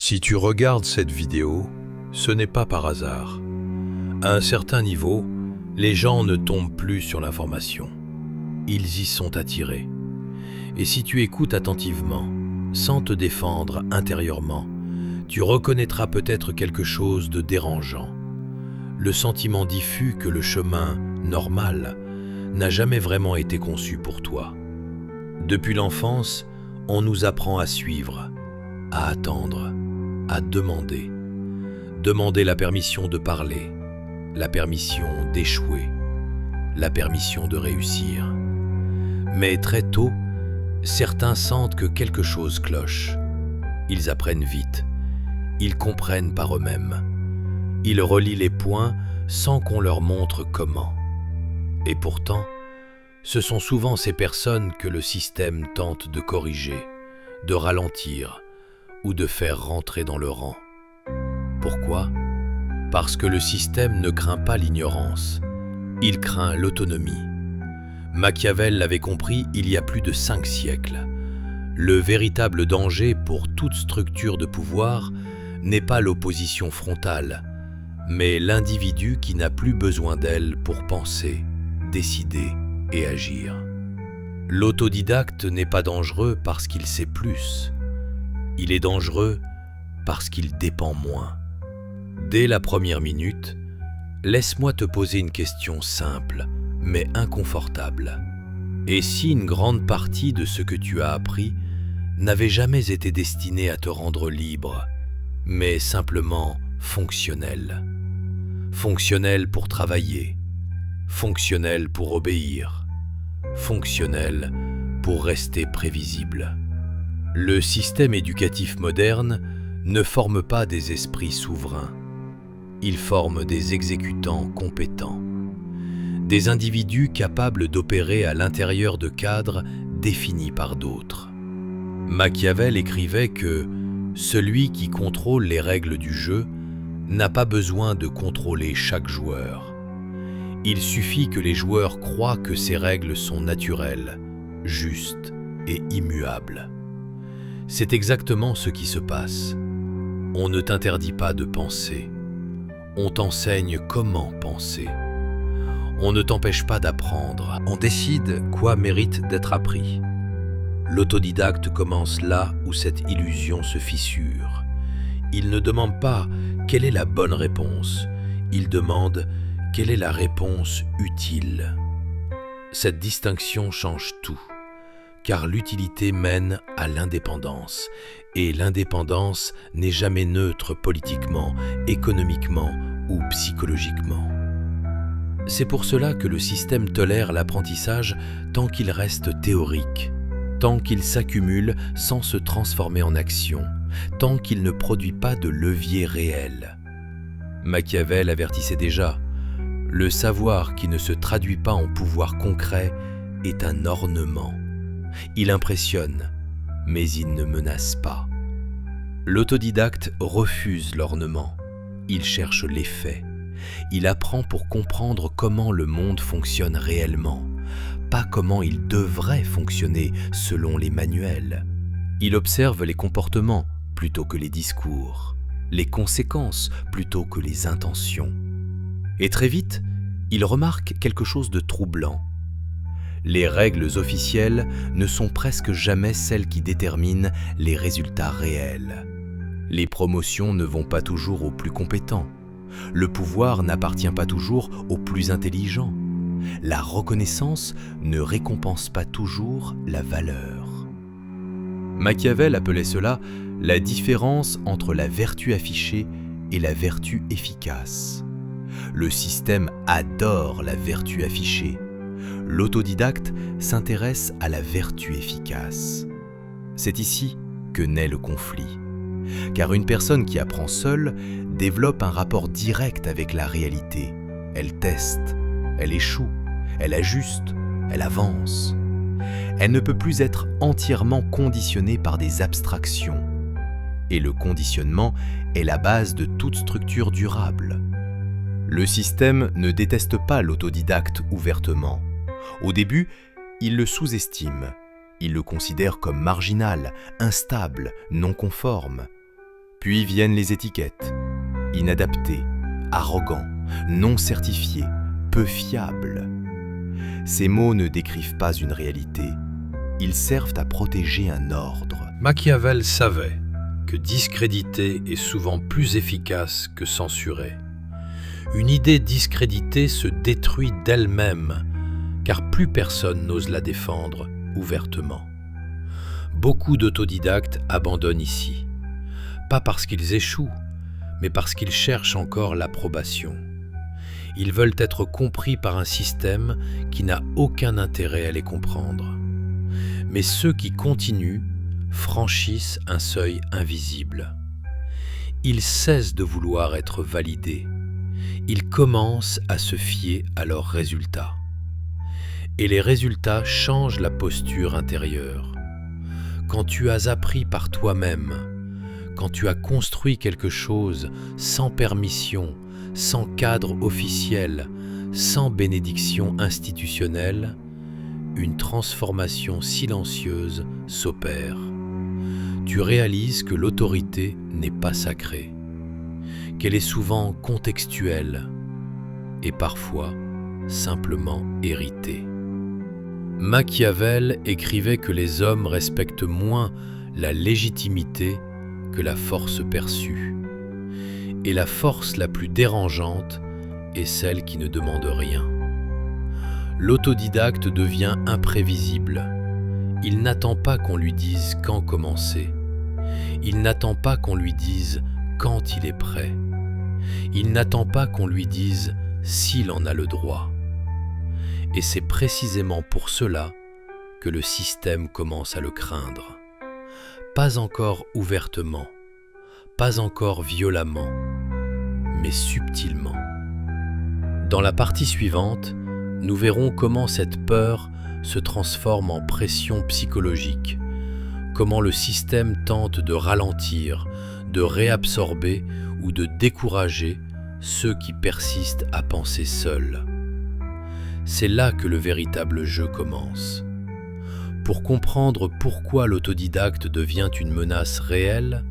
Si tu regardes cette vidéo, ce n'est pas par hasard. À un certain niveau, les gens ne tombent plus sur l'information. Ils y sont attirés. Et si tu écoutes attentivement, sans te défendre intérieurement, tu reconnaîtras peut-être quelque chose de dérangeant. Le sentiment diffus que le chemin normal n'a jamais vraiment été conçu pour toi. Depuis l'enfance, on nous apprend à suivre, à attendre, à demander. Demander la permission de parler, la permission d'échouer, la permission de réussir. Mais très tôt, certains sentent que quelque chose cloche. Ils apprennent vite. Ils comprennent par eux-mêmes. Ils relient les points sans qu'on leur montre comment. Et pourtant, ce sont souvent ces personnes que le système tente de corriger, de ralentir ou de faire rentrer dans le rang. Pourquoi ? Parce que le système ne craint pas l'ignorance, il craint l'autonomie. Machiavel l'avait compris il y a plus de 5 siècles. Le véritable danger pour toute structure de pouvoir n'est pas l'opposition frontale, mais l'individu qui n'a plus besoin d'elle pour penser, décider et agir. L'autodidacte n'est pas dangereux parce qu'il sait plus. Il est dangereux parce qu'il dépend moins. Dès la première minute, laisse-moi te poser une question simple, mais inconfortable. Et si une grande partie de ce que tu as appris n'avait jamais été destinée à te rendre libre, mais simplement fonctionnel. Fonctionnel pour travailler, fonctionnel pour obéir, fonctionnel pour rester prévisible. Le système éducatif moderne ne forme pas des esprits souverains. Il forme des exécutants compétents, des individus capables d'opérer à l'intérieur de cadres définis par d'autres. Machiavel écrivait que celui qui contrôle les règles du jeu n'a pas besoin de contrôler chaque joueur. Il suffit que les joueurs croient que ces règles sont naturelles, justes et immuables. C'est exactement ce qui se passe. On ne t'interdit pas de penser. On t'enseigne comment penser. On ne t'empêche pas d'apprendre. On décide quoi mérite d'être appris. L'autodidacte commence là où cette illusion se fissure. Il ne demande pas quelle est la bonne réponse. Il demande quelle est la réponse utile. Cette distinction change tout, car l'utilité mène à l'indépendance, et l'indépendance n'est jamais neutre politiquement, économiquement ou psychologiquement. C'est pour cela que le système tolère l'apprentissage tant qu'il reste théorique, tant qu'il s'accumule sans se transformer en action, tant qu'il ne produit pas de levier réel. Machiavel avertissait déjà, le savoir qui ne se traduit pas en pouvoir concret est un ornement. Il impressionne, mais il ne menace pas. L'autodidacte refuse l'ornement. Il cherche l'effet. Il apprend pour comprendre comment le monde fonctionne réellement, pas comment il devrait fonctionner selon les manuels. Il observe les comportements plutôt que les discours, les conséquences plutôt que les intentions. Et très vite, il remarque quelque chose de troublant. Les règles officielles ne sont presque jamais celles qui déterminent les résultats réels. Les promotions ne vont pas toujours aux plus compétents. Le pouvoir n'appartient pas toujours aux plus intelligents. La reconnaissance ne récompense pas toujours la valeur. Machiavel appelait cela la différence entre la vertu affichée et la vertu efficace. Le système adore la vertu affichée. L'autodidacte s'intéresse à la vertu efficace. C'est ici que naît le conflit. Car une personne qui apprend seule développe un rapport direct avec la réalité. Elle teste, elle échoue, elle ajuste, elle avance. Elle ne peut plus être entièrement conditionnée par des abstractions. Et le conditionnement est la base de toute structure durable. Le système ne déteste pas l'autodidacte ouvertement. Au début, il le sous-estime. Il le considère comme marginal, instable, non conforme. Puis viennent les étiquettes. Inadapté, arrogant, non certifié, peu fiable. Ces mots ne décrivent pas une réalité. Ils servent à protéger un ordre. Machiavel savait que discréditer est souvent plus efficace que censurer. Une idée discréditée se détruit d'elle-même, car plus personne n'ose la défendre ouvertement. Beaucoup d'autodidactes abandonnent ici, pas parce qu'ils échouent, mais parce qu'ils cherchent encore l'approbation. Ils veulent être compris par un système qui n'a aucun intérêt à les comprendre. Mais ceux qui continuent franchissent un seuil invisible. Ils cessent de vouloir être validés. Ils commencent à se fier à leurs résultats. Et les résultats changent la posture intérieure. Quand tu as appris par toi-même, quand tu as construit quelque chose sans permission, sans cadre officiel, sans bénédiction institutionnelle, une transformation silencieuse s'opère. Tu réalises que l'autorité n'est pas sacrée, qu'elle est souvent contextuelle et parfois simplement héritée. Machiavel écrivait que les hommes respectent moins la légitimité que la force perçue. Et la force la plus dérangeante est celle qui ne demande rien. L'autodidacte devient imprévisible. Il n'attend pas qu'on lui dise quand commencer. Il n'attend pas qu'on lui dise quand il est prêt. Il n'attend pas qu'on lui dise s'il en a le droit. Et c'est précisément pour cela que le système commence à le craindre. Pas encore ouvertement, pas encore violemment, mais subtilement. Dans la partie suivante, nous verrons comment cette peur se transforme en pression psychologique, comment le système tente de ralentir, de réabsorber ou de décourager ceux qui persistent à penser seuls. C'est là que le véritable jeu commence. Pour comprendre pourquoi l'autodidacte devient une menace réelle,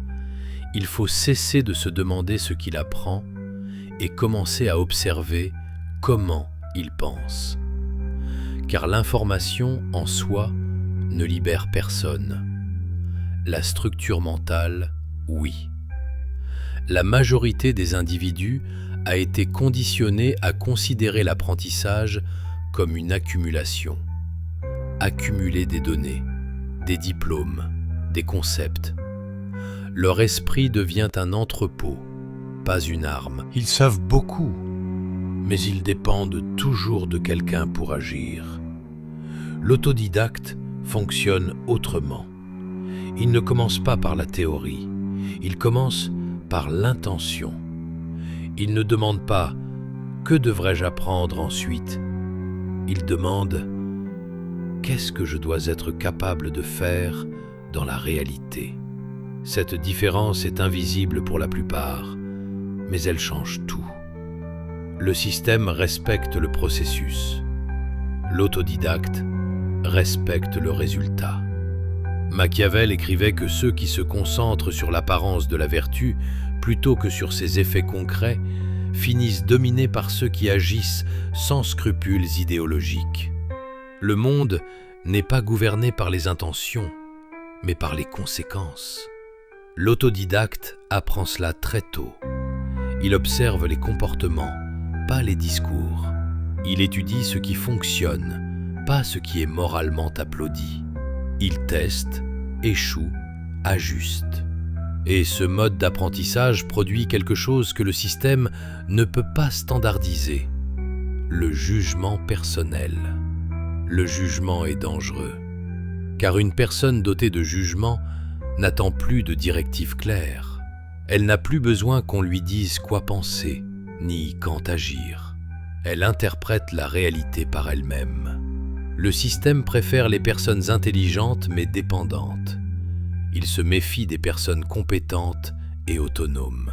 il faut cesser de se demander ce qu'il apprend et commencer à observer comment il pense. Car l'information en soi ne libère personne. La structure mentale, oui. La majorité des individus a été conditionnée à considérer l'apprentissage comme une accumulation. Accumuler des données, des diplômes, des concepts. Leur esprit devient un entrepôt, pas une arme. Ils savent beaucoup, mais ils dépendent toujours de quelqu'un pour agir. L'autodidacte fonctionne autrement. Il ne commence pas par la théorie, il commence par l'intention. Il ne demande pas « que devrais-je apprendre ensuite ?» Il demande « qu'est-ce que je dois être capable de faire dans la réalité ?» Cette différence est invisible pour la plupart, mais elle change tout. Le système respecte le processus. L'autodidacte respecte le résultat. Machiavel écrivait que ceux qui se concentrent sur l'apparence de la vertu plutôt que sur ses effets concrets finissent dominés par ceux qui agissent sans scrupules idéologiques. Le monde n'est pas gouverné par les intentions, mais par les conséquences. L'autodidacte apprend cela très tôt. Il observe les comportements, pas les discours. Il étudie ce qui fonctionne, pas ce qui est moralement applaudi. Il teste, échoue, ajuste. Et ce mode d'apprentissage produit quelque chose que le système ne peut pas standardiser. Le jugement personnel. Le jugement est dangereux, car une personne dotée de jugement n'attend plus de directives claires. Elle n'a plus besoin qu'on lui dise quoi penser, ni quand agir. Elle interprète la réalité par elle-même. Le système préfère les personnes intelligentes mais dépendantes. Il se méfie des personnes compétentes et autonomes.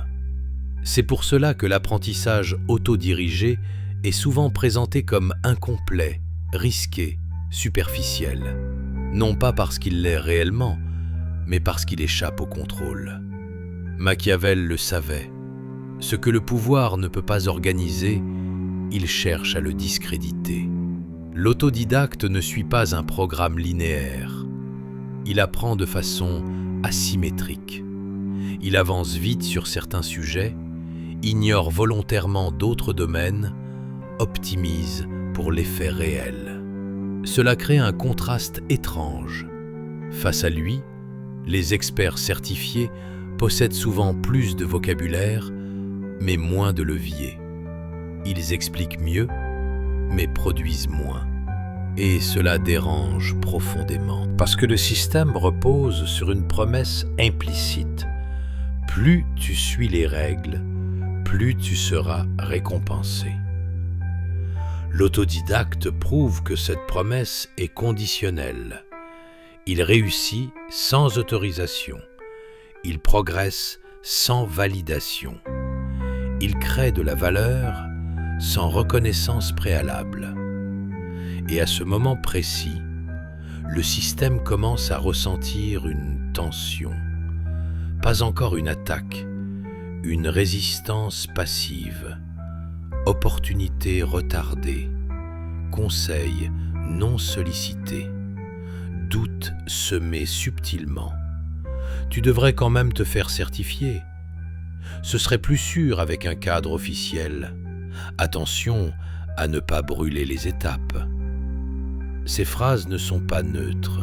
C'est pour cela que l'apprentissage autodirigé est souvent présenté comme incomplet, risqué, superficiel. Non pas parce qu'il l'est réellement, mais parce qu'il échappe au contrôle. Machiavel le savait. Ce que le pouvoir ne peut pas organiser, il cherche à le discréditer. L'autodidacte ne suit pas un programme linéaire. Il apprend de façon asymétrique. Il avance vite sur certains sujets, ignore volontairement d'autres domaines, optimise pour l'effet réel. Cela crée un contraste étrange. Face à lui, les experts certifiés possèdent souvent plus de vocabulaire, mais moins de levier. Ils expliquent mieux, mais produisent moins. Et cela dérange profondément, parce que le système repose sur une promesse implicite. Plus tu suis les règles, plus tu seras récompensé. L'autodidacte prouve que cette promesse est conditionnelle. Il réussit sans autorisation. Il progresse sans validation. Il crée de la valeur sans reconnaissance préalable. Et à ce moment précis, le système commence à ressentir une tension. Pas encore une attaque, une résistance passive, opportunité retardée, conseil non sollicité, doute semé subtilement. Tu devrais quand même te faire certifier. Ce serait plus sûr avec un cadre officiel. Attention à ne pas brûler les étapes. Ces phrases ne sont pas neutres.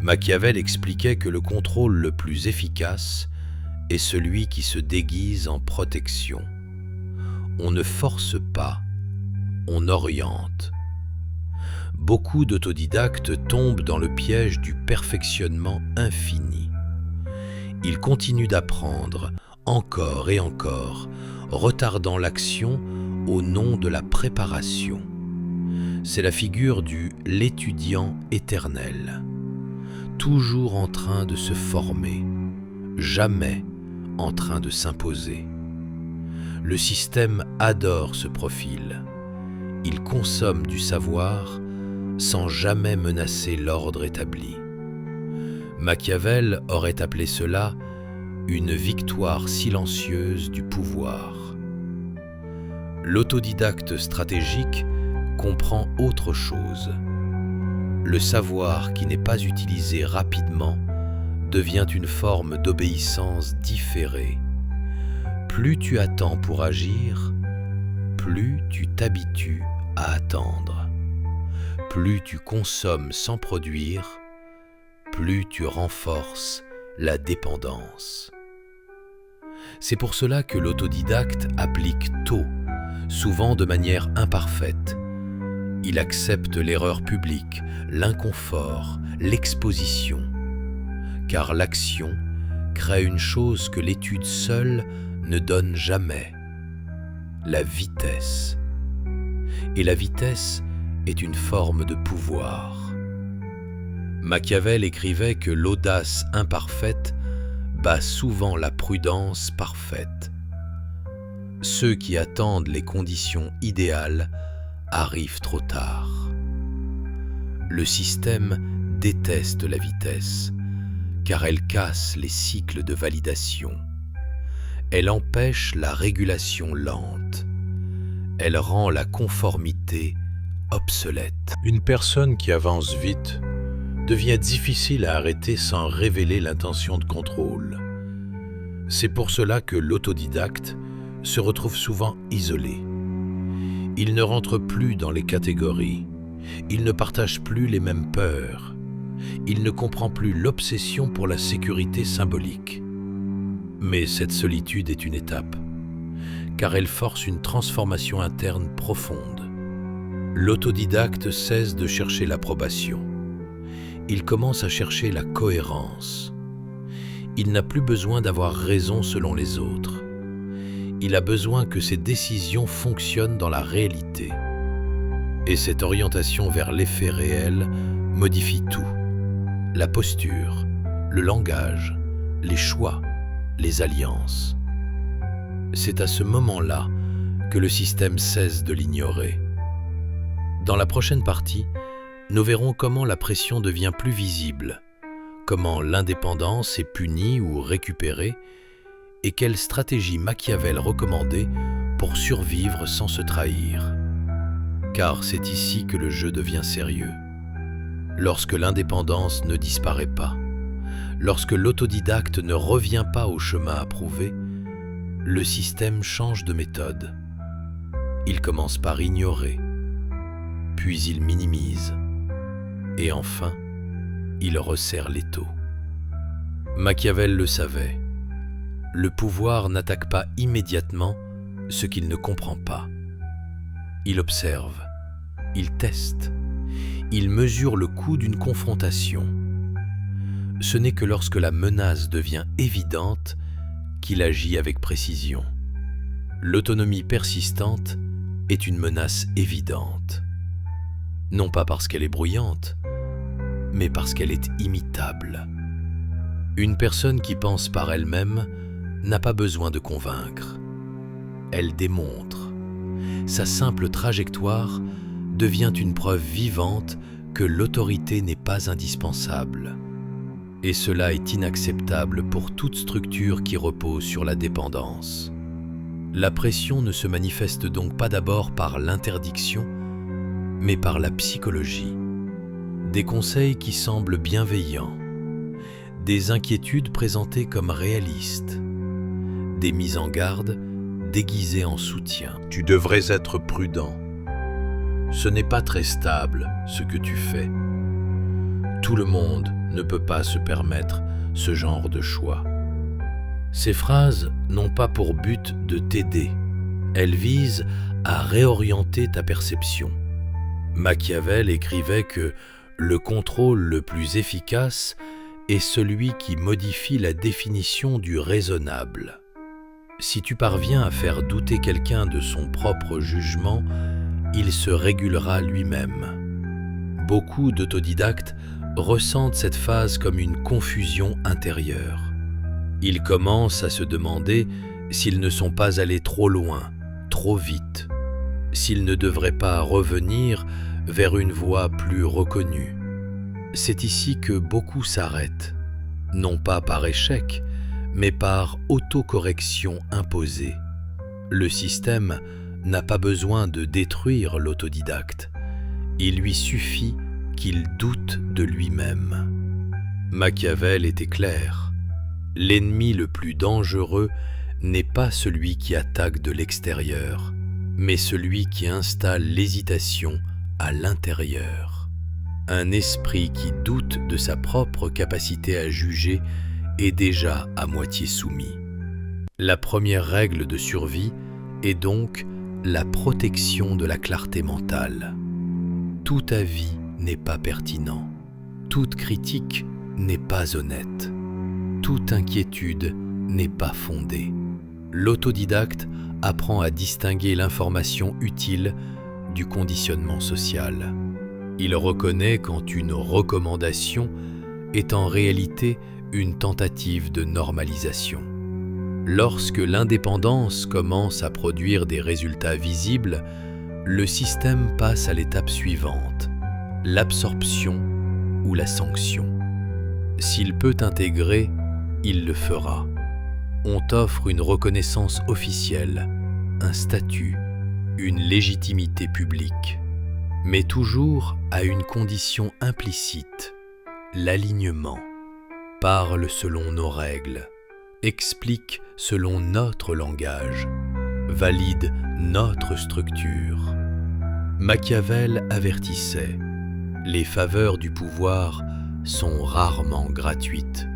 Machiavel expliquait que le contrôle le plus efficace est celui qui se déguise en protection. On ne force pas, on oriente. Beaucoup d'autodidactes tombent dans le piège du perfectionnement infini. Ils continuent d'apprendre encore et encore, retardant l'action au nom de la préparation. C'est la figure du « l'étudiant éternel », toujours en train de se former, jamais en train de s'imposer. Le système adore ce profil. Il consomme du savoir sans jamais menacer l'ordre établi. Machiavel aurait appelé cela une victoire silencieuse du pouvoir. L'autodidacte stratégique comprend autre chose. Le savoir qui n'est pas utilisé rapidement devient une forme d'obéissance différée. Plus tu attends pour agir, plus tu t'habitues à attendre. Plus tu consommes sans produire, plus tu renforces la dépendance. C'est pour cela que l'autodidacte applique tôt, souvent de manière imparfaite. Il accepte l'erreur publique, l'inconfort, l'exposition. Car l'action crée une chose que l'étude seule ne donne jamais, la vitesse. Et la vitesse est une forme de pouvoir. Machiavel écrivait que l'audace imparfaite bat souvent la prudence parfaite. Ceux qui attendent les conditions idéales arrivent trop tard. Le système déteste la vitesse, car elle casse les cycles de validation. Elle empêche la régulation lente. Elle rend la conformité obsolète. Une personne qui avance vite devient difficile à arrêter sans révéler l'intention de contrôle. C'est pour cela que l'autodidacte se retrouve souvent isolé. Il ne rentre plus dans les catégories. Il ne partage plus les mêmes peurs. Il ne comprend plus l'obsession pour la sécurité symbolique. Mais cette solitude est une étape, car elle force une transformation interne profonde. L'autodidacte cesse de chercher l'approbation. Il commence à chercher la cohérence. Il n'a plus besoin d'avoir raison selon les autres. Il a besoin que ses décisions fonctionnent dans la réalité. Et cette orientation vers l'effet réel modifie tout. La posture, le langage, les choix, les alliances. C'est à ce moment-là que le système cesse de l'ignorer. Dans la prochaine partie, nous verrons comment la pression devient plus visible, comment l'indépendance est punie ou récupérée, et quelle stratégie Machiavel recommandait pour survivre sans se trahir. Car c'est ici que le jeu devient sérieux. Lorsque l'indépendance ne disparaît pas, lorsque l'autodidacte ne revient pas au chemin approuvé, le système change de méthode. Il commence par ignorer, puis il minimise, et enfin, il resserre l'étau. Machiavel le savait. Le pouvoir n'attaque pas immédiatement ce qu'il ne comprend pas. Il observe, il teste, il mesure le coût d'une confrontation. Ce n'est que lorsque la menace devient évidente qu'il agit avec précision. L'autonomie persistante est une menace évidente. Non pas parce qu'elle est bruyante, mais parce qu'elle est imitable. Une personne qui pense par elle-même n'a pas besoin de convaincre. Elle démontre. Sa simple trajectoire devient une preuve vivante que l'autorité n'est pas indispensable. Et cela est inacceptable pour toute structure qui repose sur la dépendance. La pression ne se manifeste donc pas d'abord par l'interdiction, mais par la psychologie. Des conseils qui semblent bienveillants, des inquiétudes présentées comme réalistes, des mises en garde déguisées en soutien. Tu devrais être prudent. Ce n'est pas très stable ce que tu fais. Tout le monde ne peut pas se permettre ce genre de choix. Ces phrases n'ont pas pour but de t'aider. Elles visent à réorienter ta perception. Machiavel écrivait que le contrôle le plus efficace est celui qui modifie la définition du raisonnable. Si tu parviens à faire douter quelqu'un de son propre jugement, il se régulera lui-même. Beaucoup d'autodidactes ressentent cette phase comme une confusion intérieure. Ils commencent à se demander s'ils ne sont pas allés trop loin, trop vite, s'ils ne devraient pas revenir vers une voie plus reconnue. C'est ici que beaucoup s'arrêtent, non pas par échec, mais par autocorrection imposée. Le système n'a pas besoin de détruire l'autodidacte. Il lui suffit qu'il doute de lui-même. Machiavel était clair. L'ennemi le plus dangereux n'est pas celui qui attaque de l'extérieur, mais celui qui installe l'hésitation à l'intérieur. Un esprit qui doute de sa propre capacité à juger est déjà à moitié soumis. La première règle de survie est donc la protection de la clarté mentale. Tout avis n'est pas pertinent. Toute critique n'est pas honnête. Toute inquiétude n'est pas fondée. L'autodidacte apprend à distinguer l'information utile du conditionnement social. Il reconnaît quand une recommandation est en réalité une tentative de normalisation. Lorsque l'indépendance commence à produire des résultats visibles, le système passe à l'étape suivante, l'absorption ou la sanction. S'il peut intégrer, il le fera. On t'offre une reconnaissance officielle, un statut, une légitimité publique, mais toujours à une condition implicite, l'alignement. Parle selon nos règles, explique selon notre langage, valide notre structure. Machiavel avertissait, les faveurs du pouvoir sont rarement gratuites.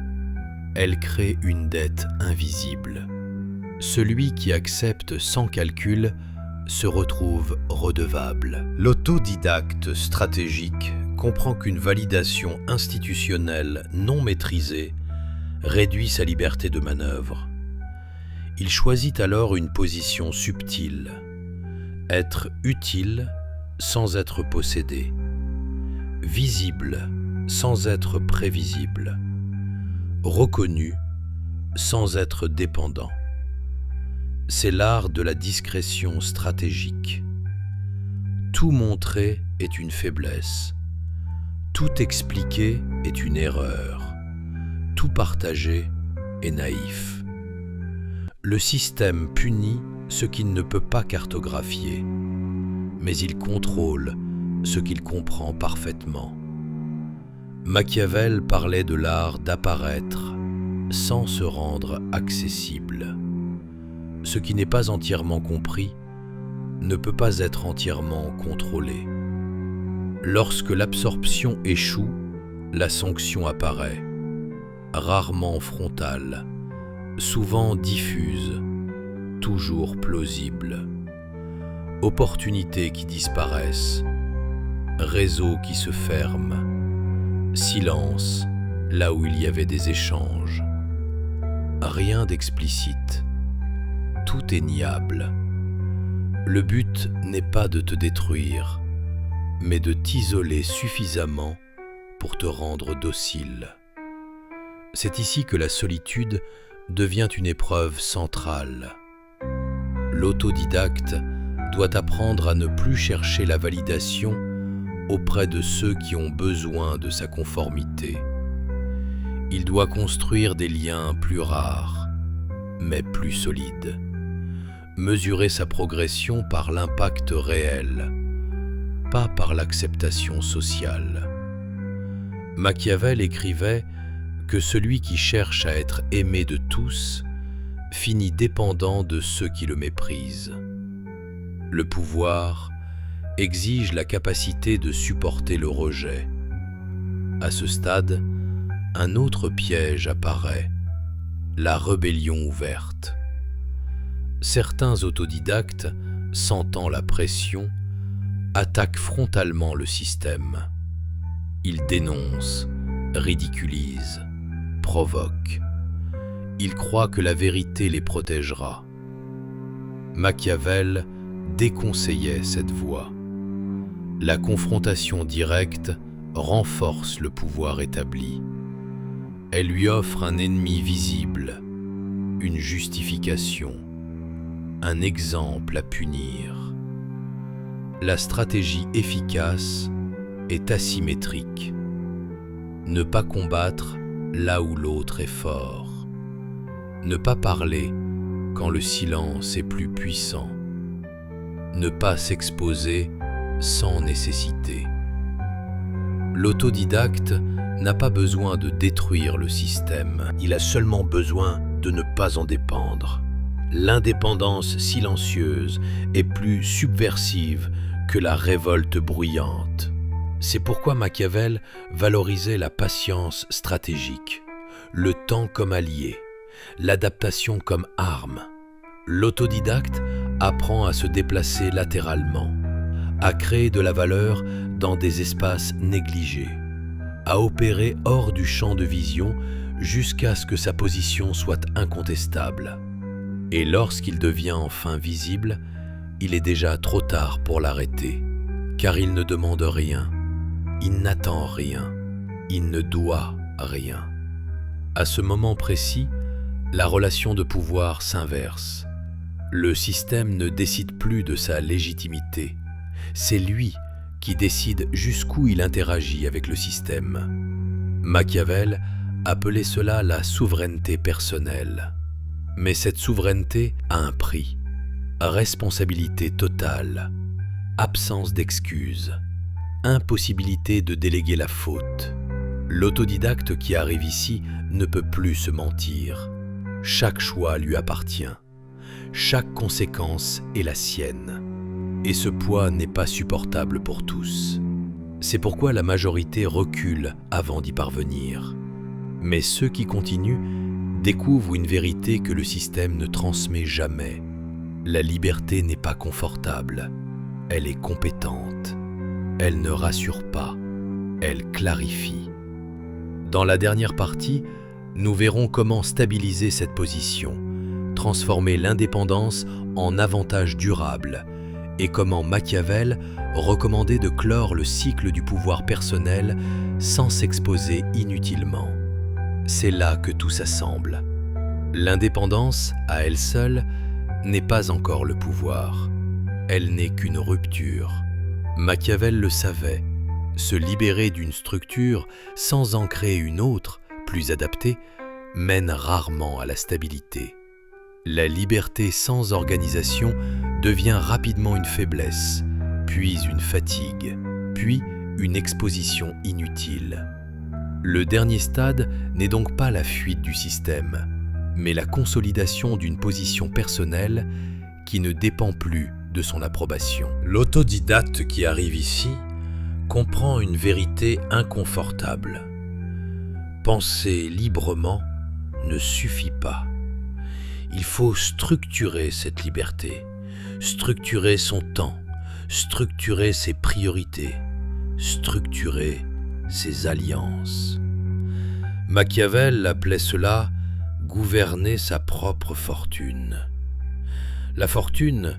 Elles créent une dette invisible. Celui qui accepte sans calcul se retrouve redevable. L'autodidacte stratégique comprend qu'une validation institutionnelle non maîtrisée réduit sa liberté de manœuvre. Il choisit alors une position subtile, être utile sans être possédé, visible sans être prévisible, reconnu sans être dépendant. C'est l'art de la discrétion stratégique. Tout montrer est une faiblesse. Tout expliquer est une erreur. Tout partager est naïf. Le système punit ce qu'il ne peut pas cartographier, mais il contrôle ce qu'il comprend parfaitement. Machiavel parlait de l'art d'apparaître sans se rendre accessible. Ce qui n'est pas entièrement compris ne peut pas être entièrement contrôlé. Lorsque l'absorption échoue, la sanction apparaît, rarement frontale, souvent diffuse, toujours plausible. Opportunités qui disparaissent, réseaux qui se ferment, silence là où il y avait des échanges. Rien d'explicite, tout est niable. Le but n'est pas de te détruire, mais de t'isoler suffisamment pour te rendre docile. C'est ici que la solitude devient une épreuve centrale. L'autodidacte doit apprendre à ne plus chercher la validation auprès de ceux qui ont besoin de sa conformité. Il doit construire des liens plus rares, mais plus solides. Mesurer sa progression par l'impact réel, pas par l'acceptation sociale. Machiavel écrivait que celui qui cherche à être aimé de tous finit dépendant de ceux qui le méprisent. Le pouvoir exige la capacité de supporter le rejet. À ce stade, un autre piège apparaît, la rébellion ouverte. Certains autodidactes, sentant la pression, attaquent frontalement le système. Ils dénoncent, ridiculisent, provoquent. Ils croient que la vérité les protégera. Machiavel déconseillait cette voie. La confrontation directe renforce le pouvoir établi. Elle lui offre un ennemi visible, une justification, un exemple à punir. La stratégie efficace est asymétrique. Ne pas combattre là où l'autre est fort. Ne pas parler quand le silence est plus puissant. Ne pas s'exposer sans nécessité. L'autodidacte n'a pas besoin de détruire le système, il a seulement besoin de ne pas en dépendre. L'indépendance silencieuse est plus subversive que la révolte bruyante. C'est pourquoi Machiavel valorisait la patience stratégique, le temps comme allié, l'adaptation comme arme. L'autodidacte apprend à se déplacer latéralement, à créer de la valeur dans des espaces négligés, à opérer hors du champ de vision jusqu'à ce que sa position soit incontestable. Et lorsqu'il devient enfin visible, il est déjà trop tard pour l'arrêter, car il ne demande rien, il n'attend rien, il ne doit rien. À ce moment précis, la relation de pouvoir s'inverse. Le système ne décide plus de sa légitimité. C'est lui qui décide jusqu'où il interagit avec le système. Machiavel appelait cela la souveraineté personnelle. Mais cette souveraineté a un prix. Responsabilité totale, absence d'excuses, impossibilité de déléguer la faute. L'autodidacte qui arrive ici ne peut plus se mentir. Chaque choix lui appartient. Chaque conséquence est la sienne. Et ce poids n'est pas supportable pour tous. C'est pourquoi la majorité recule avant d'y parvenir. Mais ceux qui continuent découvrent une vérité que le système ne transmet jamais. La liberté n'est pas confortable, elle est compétente. Elle ne rassure pas, elle clarifie. Dans la dernière partie, nous verrons comment stabiliser cette position, transformer l'indépendance en avantage durable et comment Machiavel recommandait de clore le cycle du pouvoir personnel sans s'exposer inutilement. C'est là que tout s'assemble. L'indépendance, à elle seule, n'est pas encore le pouvoir. Elle n'est qu'une rupture. Machiavel le savait. Se libérer d'une structure sans en créer une autre, plus adaptée, mène rarement à la stabilité. La liberté sans organisation devient rapidement une faiblesse, puis une fatigue, puis une exposition inutile. Le dernier stade n'est donc pas la fuite du système, mais la consolidation d'une position personnelle qui ne dépend plus de son approbation. L'autodidacte qui arrive ici comprend une vérité inconfortable. Penser librement ne suffit pas. Il faut structurer cette liberté, structurer son temps, structurer ses priorités, structurer ses alliances. Machiavel appelait cela « gouverner sa propre fortune ». La fortune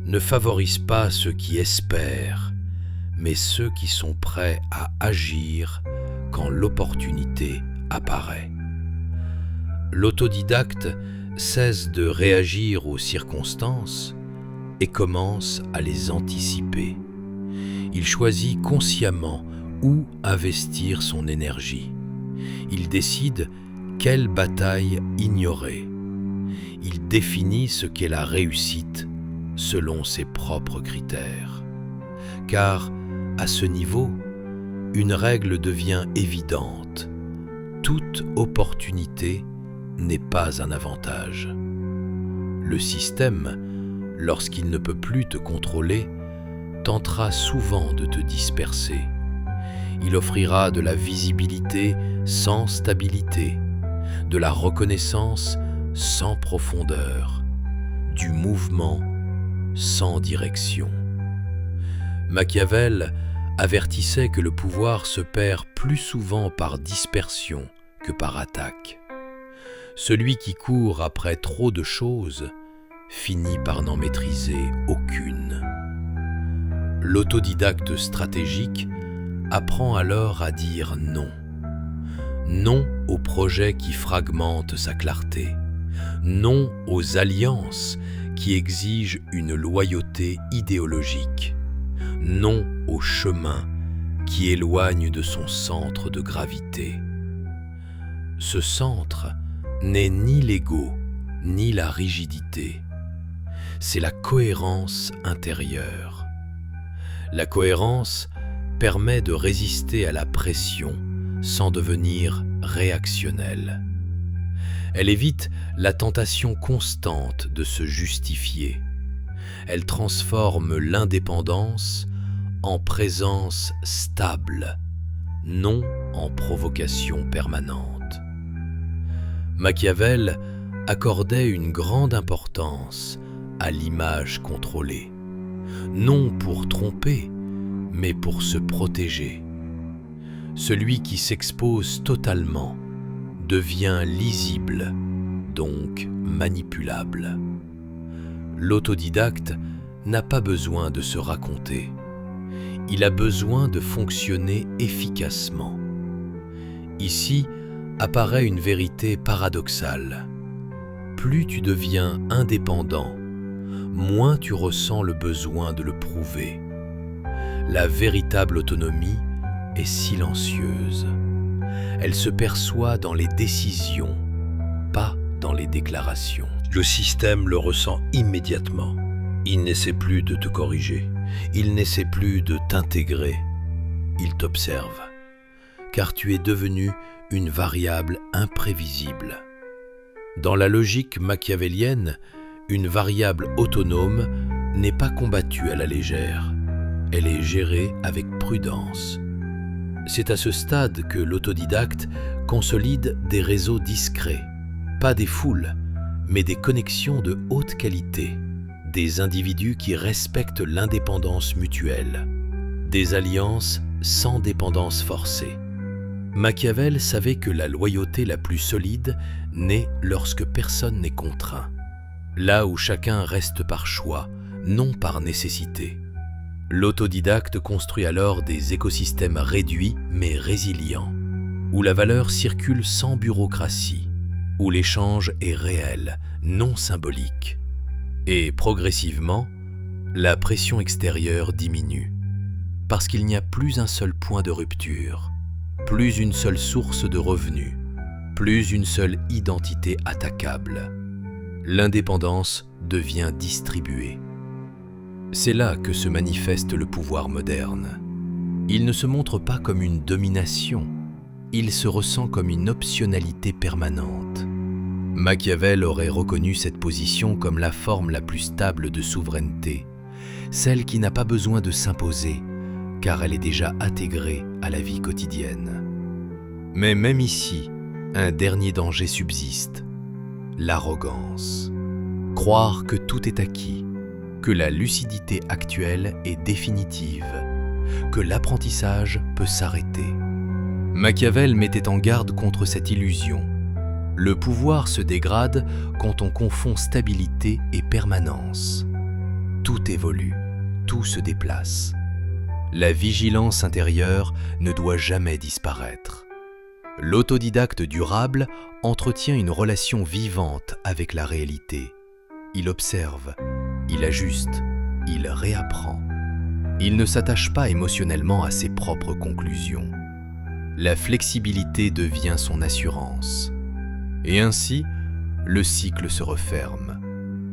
ne favorise pas ceux qui espèrent, mais ceux qui sont prêts à agir quand l'opportunité apparaît. L'autodidacte cesse de réagir aux circonstances et commence à les anticiper. Il choisit consciemment où investir son énergie. Il décide quelle bataille ignorer. Il définit ce qu'est la réussite selon ses propres critères. Car, à ce niveau, une règle devient évidente. Toute opportunité n'est pas un avantage. Le système, lorsqu'il ne peut plus te contrôler, tentera souvent de te disperser. Il offrira de la visibilité sans stabilité, de la reconnaissance sans profondeur, du mouvement sans direction. Machiavel avertissait que le pouvoir se perd plus souvent par dispersion que par attaque. Celui qui court après trop de choses finit par n'en maîtriser aucune. L'autodidacte stratégique apprend alors à dire non. Non aux projets qui fragmentent sa clarté. Non aux alliances qui exigent une loyauté idéologique. Non au chemin qui éloigne de son centre de gravité. Ce centre n'est ni l'ego, ni la rigidité. C'est la cohérence intérieure. La cohérence permet de résister à la pression sans devenir réactionnel. Elle évite la tentation constante de se justifier. Elle transforme l'indépendance en présence stable, non en provocation permanente. Machiavel accordait une grande importance à l'image contrôlée, non pour tromper, mais pour se protéger. Celui qui s'expose totalement devient lisible, donc manipulable. L'autodidacte n'a pas besoin de se raconter. Il a besoin de fonctionner efficacement. Ici apparaît une vérité paradoxale. Plus tu deviens indépendant, moins tu ressens le besoin de le prouver. La véritable autonomie est silencieuse. Elle se perçoit dans les décisions, pas dans les déclarations. Le système le ressent immédiatement. Il n'essaie plus de te corriger. Il n'essaie plus de t'intégrer. Il t'observe. Car tu es devenu une variable imprévisible. Dans la logique machiavélienne, une variable autonome n'est pas combattue à la légère. Elle est gérée avec prudence. C'est à ce stade que l'autodidacte consolide des réseaux discrets, pas des foules, mais des connexions de haute qualité, des individus qui respectent l'indépendance mutuelle, des alliances sans dépendance forcée. Machiavel savait que la loyauté la plus solide naît lorsque personne n'est contraint, là où chacun reste par choix, non par nécessité. L'autodidacte construit alors des écosystèmes réduits mais résilients, où la valeur circule sans bureaucratie, où l'échange est réel, non symbolique. Et progressivement, la pression extérieure diminue, parce qu'il n'y a plus un seul point de rupture, plus une seule source de revenus, plus une seule identité attaquable. L'indépendance devient distribuée. C'est là que se manifeste le pouvoir moderne. Il ne se montre pas comme une domination, il se ressent comme une optionnalité permanente. Machiavel aurait reconnu cette position comme la forme la plus stable de souveraineté, celle qui n'a pas besoin de s'imposer, car elle est déjà intégrée à la vie quotidienne. Mais même ici, un dernier danger subsiste, l'arrogance. Croire que tout est acquis, que la lucidité actuelle est définitive, que l'apprentissage peut s'arrêter. Machiavel mettait en garde contre cette illusion. Le pouvoir se dégrade quand on confond stabilité et permanence. Tout évolue, tout se déplace. La vigilance intérieure ne doit jamais disparaître. L'autodidacte durable entretient une relation vivante avec la réalité. Il observe, il ajuste, il réapprend. Il ne s'attache pas émotionnellement à ses propres conclusions. La flexibilité devient son assurance. Et ainsi, le cycle se referme.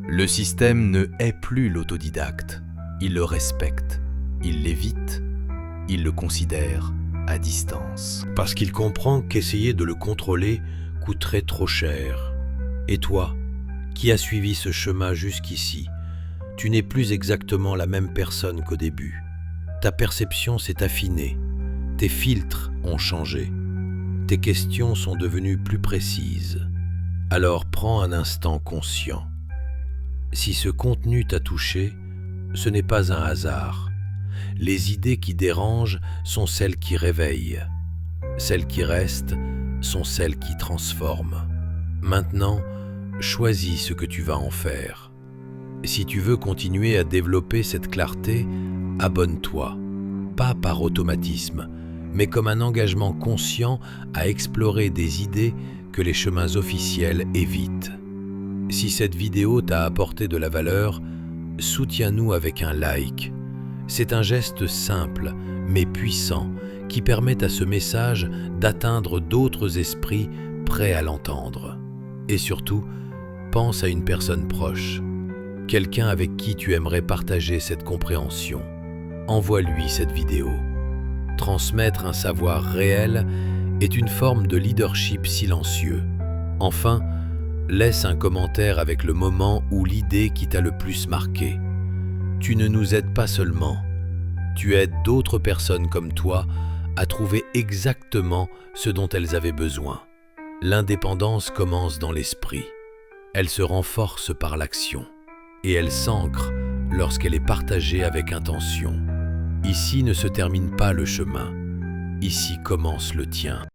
Le système ne hait plus l'autodidacte, il le respecte, il l'évite, il le considère à distance. Parce qu'il comprend qu'essayer de le contrôler coûterait trop cher. Et toi, qui as suivi ce chemin jusqu'ici, tu n'es plus exactement la même personne qu'au début. Ta perception s'est affinée, tes filtres ont changé, tes questions sont devenues plus précises. Alors prends un instant conscient. Si ce contenu t'a touché, ce n'est pas un hasard. Les idées qui dérangent sont celles qui réveillent. Celles qui restent sont celles qui transforment. Maintenant, choisis ce que tu vas en faire. Si tu veux continuer à développer cette clarté, abonne-toi, pas par automatisme, mais comme un engagement conscient à explorer des idées que les chemins officiels évitent. Si cette vidéo t'a apporté de la valeur, soutiens-nous avec un like. C'est un geste simple, mais puissant, qui permet à ce message d'atteindre d'autres esprits prêts à l'entendre. Et surtout, pense à une personne proche, quelqu'un avec qui tu aimerais partager cette compréhension. Envoie-lui cette vidéo. Transmettre un savoir réel est une forme de leadership silencieux. Enfin, laisse un commentaire avec le moment ou l'idée qui t'a le plus marqué. Tu ne nous aides pas seulement, tu aides d'autres personnes comme toi à trouver exactement ce dont elles avaient besoin. L'indépendance commence dans l'esprit. Elle se renforce par l'action et elle s'ancre lorsqu'elle est partagée avec intention. Ici ne se termine pas le chemin, ici commence le tien.